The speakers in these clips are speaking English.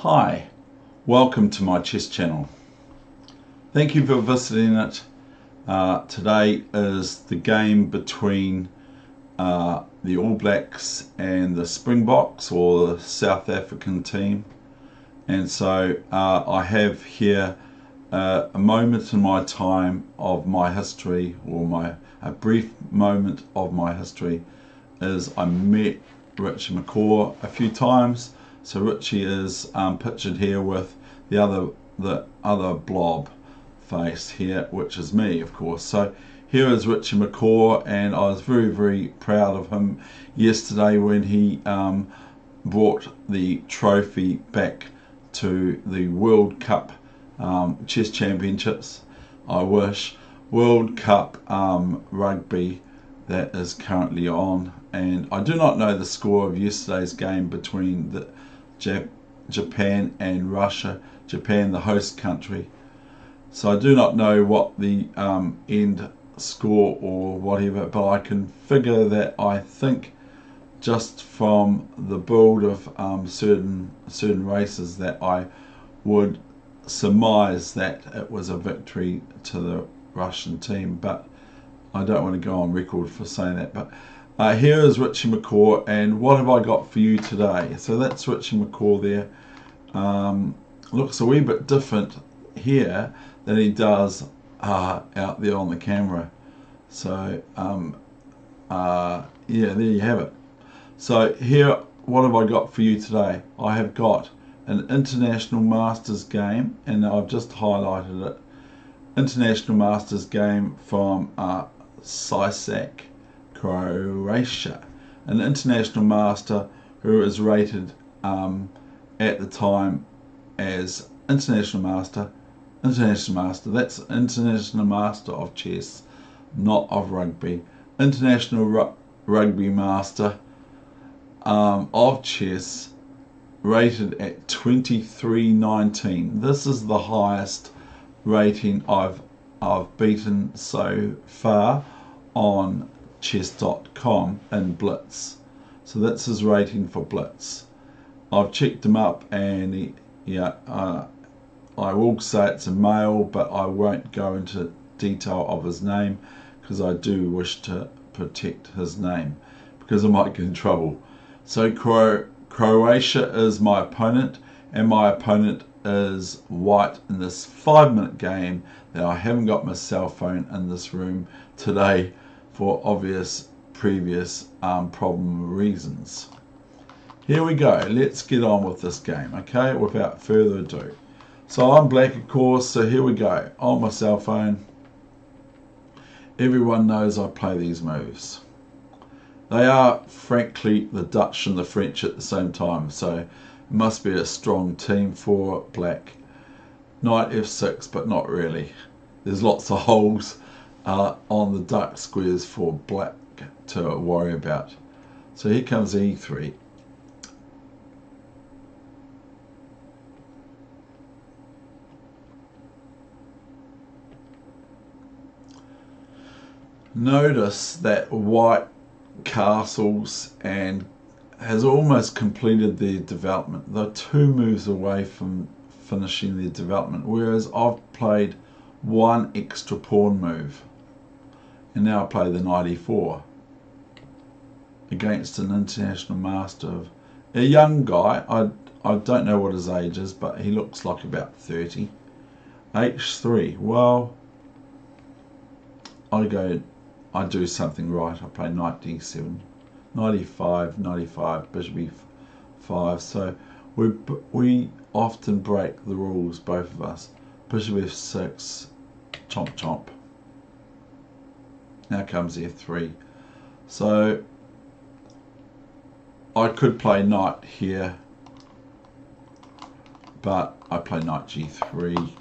Hi, welcome to my chess channel. Thank you for visiting it. Today is the game between the All Blacks and the Springboks, or the South African team. And so I have here a moment in my time of my history, or a brief moment of my history, is I met Richie McCaw a few times. So Richie is pictured here with the other blob face here, which is me, of course. So here is Richie McCaw, and I was very proud of him yesterday when he brought the trophy back to the World Cup Chess Championships. I wish World Cup Rugby that is currently on, and I do not know the score of yesterday's game between the Japan and Russia. Japan, the host country. So I do not know what the end score or whatever, but I can figure that I think just from the build of certain races that I would surmise that it was a victory to the Russian team, but I don't want to go on record for saying that. But here is Richie McCaw, and what have I got for you today? So that's Richie McCaw there. Looks a wee bit different here than he does out there on the camera. So yeah, there you have it. So here, what have I got for you today? I have got an International Masters game, and I've just highlighted it. International Masters game from Sisak, Croatia. An international master who is rated at the time as international master. That's international master of chess, not of rugby. International rugby master of chess, rated at 2319. This is the highest rating I've beaten so far on chess.com in Blitz. So that's his rating for Blitz. I've checked him up, and I will say it's a male, but I won't go into detail of his name because I do wish to protect his name because I might get in trouble. So Croatia is my opponent, and my opponent is white in this 5-minute game that I haven't got my cell phone in this room today for obvious previous problem reasons. Here we go, let's get on with this game, okay, without further ado. So I'm black, of course, so here we go, on my cell phone. Everyone knows I play these moves. They are, frankly, the Dutch and the French at the same time, so it must be a strong team for black. Knight f6, but not really. There's lots of holes on the dark squares for black to worry about. So here comes e3. Notice that white castles and has almost completed their development. They're 2 moves away from finishing their development, whereas I've played 1 extra pawn move, and now I play the knight e4 against an international master, of a young guy. I don't know what his age is, but he looks like about 30. h3. Well, I do something right. I play knight d7, knight e5, knight e5, bishop e5. So we often break the rules, both of us. Bishop f6, chomp chomp. Now comes f3. So I could play knight here, but I play knight g3.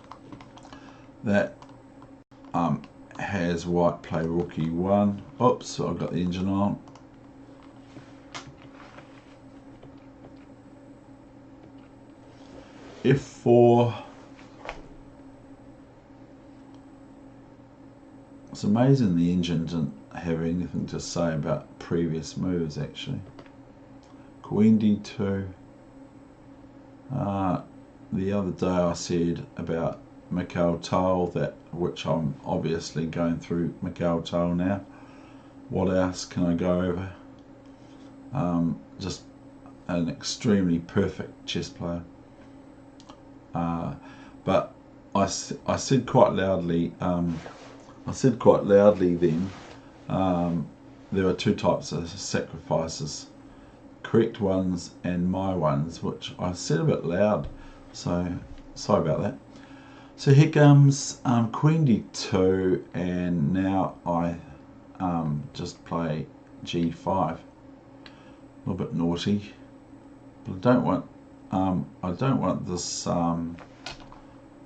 That has white play rook e1. Oops, I've got the engine on. f4. It's amazing the engine didn't have anything to say about previous moves, actually. Queen d2. the other day I said about McCaw Tile, which I'm obviously going through McCaw Tile now. What else can I go over? Just an extremely perfect chess player. But I said quite loudly. Then there are two types of sacrifices: correct ones and my ones, which I said a bit loud. So sorry about that. So here comes Queen D2, and now I just play G5. A little bit naughty, but I don't want this pawn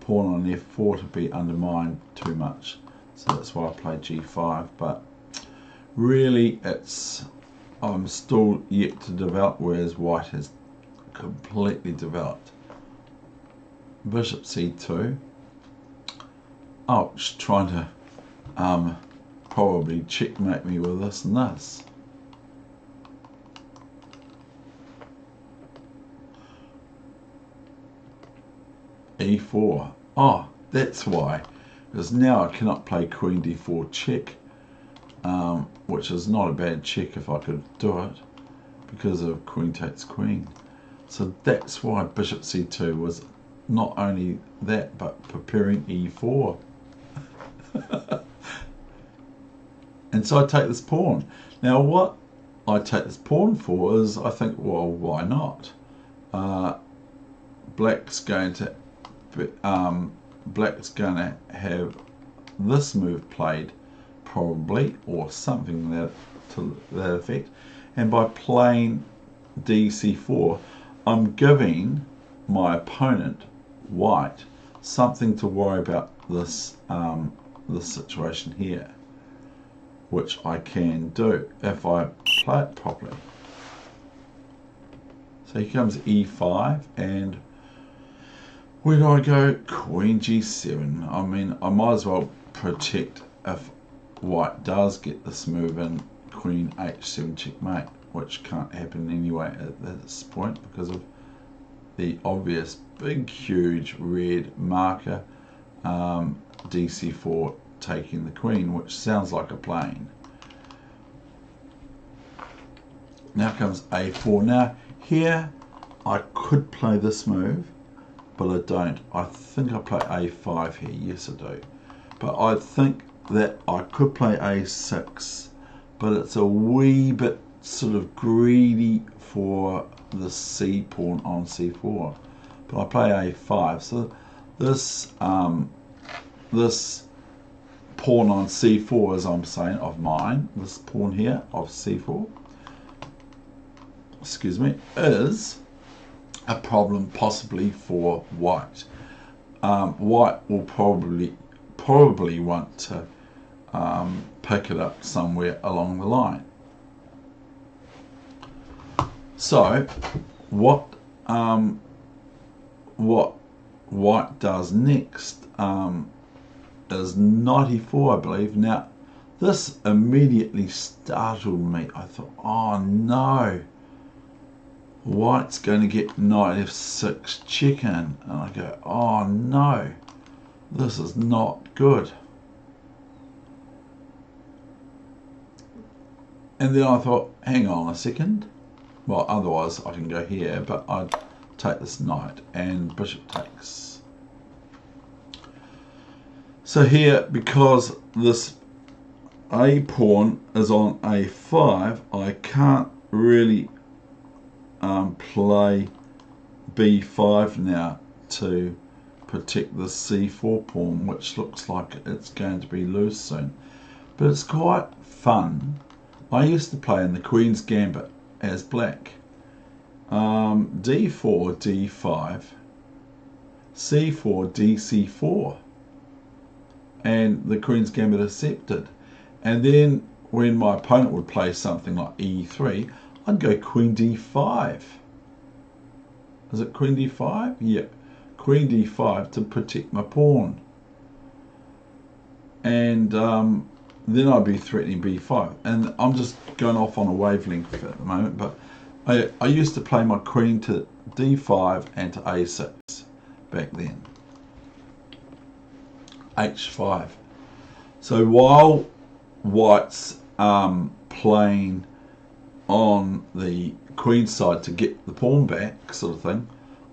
on F4 to be undermined too much. So that's why I play G5. But really, I'm still yet to develop, whereas White has completely developed. Bishop C2. Oh, she's trying to probably checkmate me with this and this. E4. Oh, that's why. Because now I cannot play Queen D4 check, which is not a bad check if I could do it, because of Queen takes Queen. So that's why Bishop C2 was not only that, but preparing E4. And so I take this pawn. Now what I take this pawn for is, I think, well, why not? Black's going to have this move played, probably, or something to that effect. And by playing DC4, I'm giving my opponent, White, something to worry about this situation here, which I can do if I play it properly. So here comes E5, and where do I go? Queen G7. I mean, I might as well protect if White does get this move in, Queen H7 checkmate, which can't happen anyway at this point because of the obvious big huge red marker, DC4 taking the queen, which sounds like a plane. Now comes A4. Now here I could play this move, but I don't. I think I play A5 here. Yes, I do. But I think that I could play A6, but it's a wee bit sort of greedy for the C pawn on C4. But I play A5. So this this pawn on C4, as I'm saying, of mine, this pawn here of C4, excuse me, is a problem possibly for White. White will probably want to pick it up somewhere along the line. So what White does next is 94, I believe. Now this immediately startled me. I thought, oh no, White's going to get knight F6 check in, and I go, oh no, this is not good. And then I thought, hang on a second, well, otherwise I can go here, but I'd take this knight, and bishop takes. So here, because this A pawn is on A5, I can't really play B5 now to protect the C4 pawn, which looks like it's going to be loose soon. But it's quite fun. I used to play in the Queen's Gambit as black. D4, D5, C4, DC4, and the Queen's Gambit accepted. And then when my opponent would play something like E3, I'd go Queen D5. Is it Queen D5? Yeah, Queen D5 to protect my pawn. And then I'd be threatening B5. And I'm just going off on a wavelength at the moment, but I used to play my queen to D5 and to A6. back then. H5. So while white's playing on the queen side to get the pawn back, sort of thing,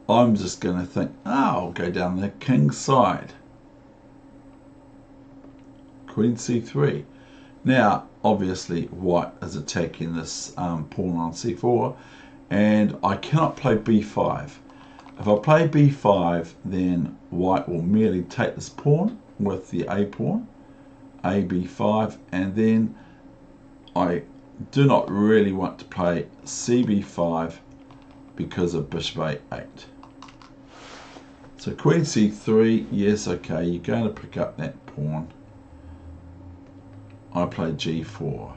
I'm just going to think, I'll go down the king side. Queen c3. Now, obviously, white is attacking this pawn on c4, and I cannot play b5. If I play b5, then white will merely take this pawn with the a pawn, a b5, and then I do not really want to play cb5 because of bishop a8. So queen c3, yes, okay, you're going to pick up that pawn. I play g4.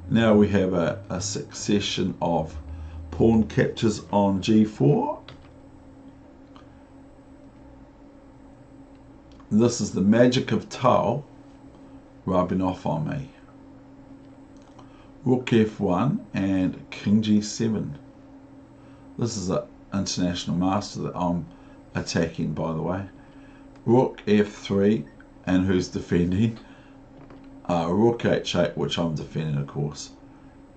Now we have a succession of pawn captures on g4. This is the magic of Tau rubbing off on me. Rook f1 and king g7. This is an international master that I'm attacking, by the way. Rook f3, and who's defending? Rook h8, which I'm defending, of course.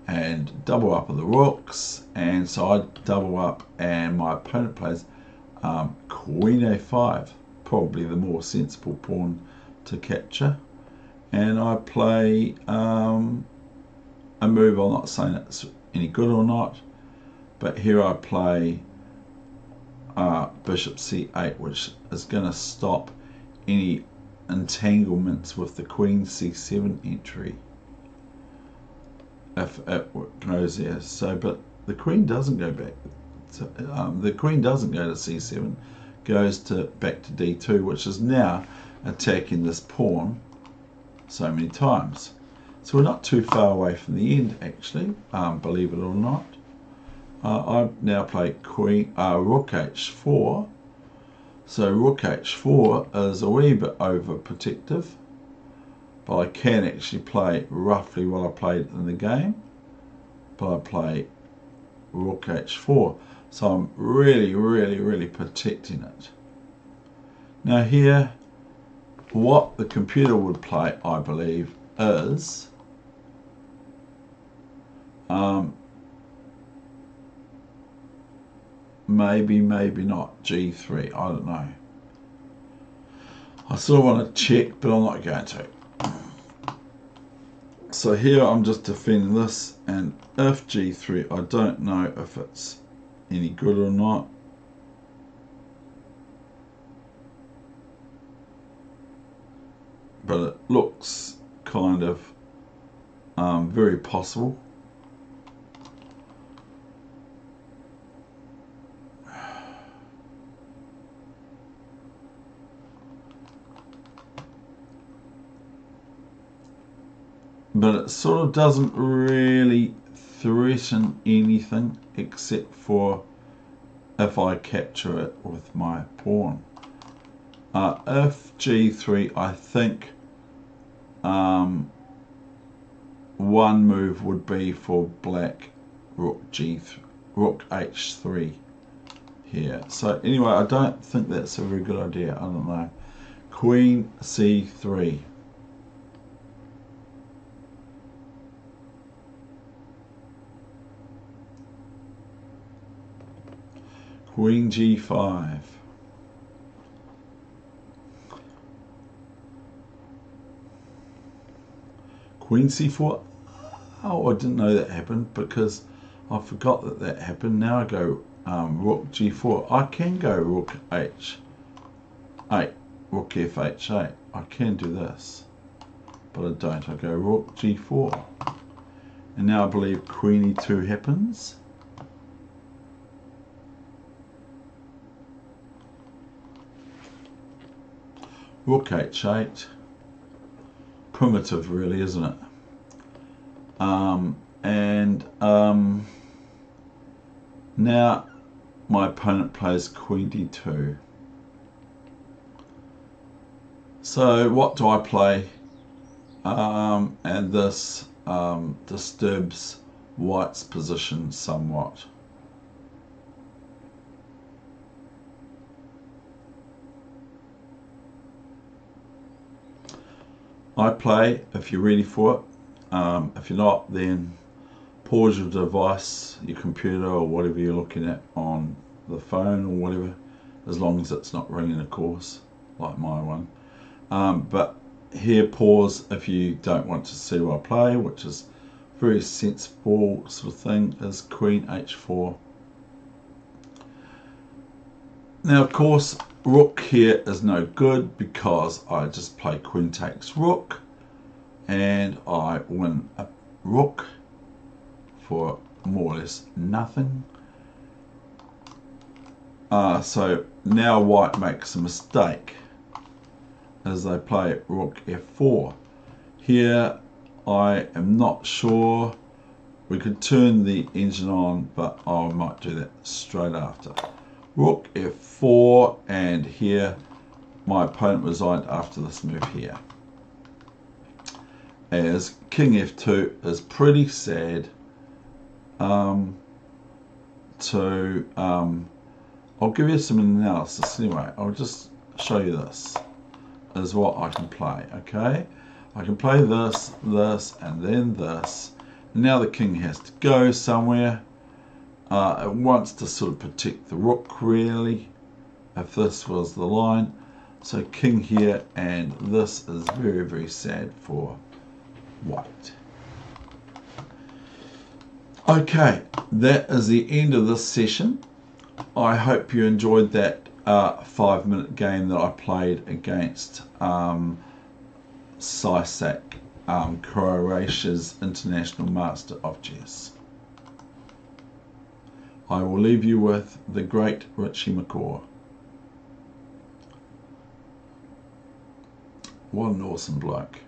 And double up of the rooks, and so I double up, and my opponent plays queen a5, probably the more sensible pawn to capture. And I play a move, I'm not saying it's any good or not, but here I play bishop c8, which is going to stop any entanglements with the queen c7 entry if it goes there. So, but the queen doesn't go back. So, the queen doesn't go to c7, goes to back to d2, which is now attacking this pawn so many times. So we're not too far away from the end, actually, believe it or not. I now play rook h4. So rook h4 is a wee bit overprotective, but I can actually play roughly what I played in the game. But I play rook h4, so I'm really protecting it. Now here, what the computer would play, I believe, is maybe not g3, I don't know. I sort of want to check, but I'm not going to. So here I'm just defending this, and if g3, I don't know if it's any good or not. But it looks kind of very possible. But it sort of doesn't really threaten anything except for if I capture it with my pawn. If g3, I think one move would be for black rook h3 here. So anyway, I don't think that's a very good idea. I don't know. Queen c3. Queen g5. Queen c4. Oh, I didn't know that happened because I forgot that that happened. Now I go rook g4. I can go rook h8, rook f8. I can do this, but I don't. I go rook g4. And now I believe queen e2 happens. Rook h8, primitive really, isn't it? Now my opponent plays queen d2. So what do I play? And this disturbs white's position somewhat. I play if you're ready for it. If you're not, then pause your device, your computer or whatever you're looking at on the phone or whatever, as long as it's not ringing, of course, like my one. But here, pause if you don't want to see what I play, which is very sensible sort of thing, is Queen H4. Now, of course, Rook here is no good because I just play Queen takes Rook and I win a Rook for more or less nothing. So now White makes a mistake as they play Rook F4. Here I am not sure. We could turn the engine on, but I might do that straight after. Rook F4, and here my opponent resigned after this move here. As King F2 is pretty sad. I'll give you some analysis anyway. I'll just show you this is what I can play. Okay, I can play this, this, and then this. Now the king has to go somewhere. It wants to sort of protect the rook, really, if this was the line. So king here, and this is very, very sad for White. Okay, that is the end of this session. I hope you enjoyed that 5-minute game that I played against Sisak, Croatia's international master of chess. I will leave you with the great Richie McCaw. What an awesome bloke.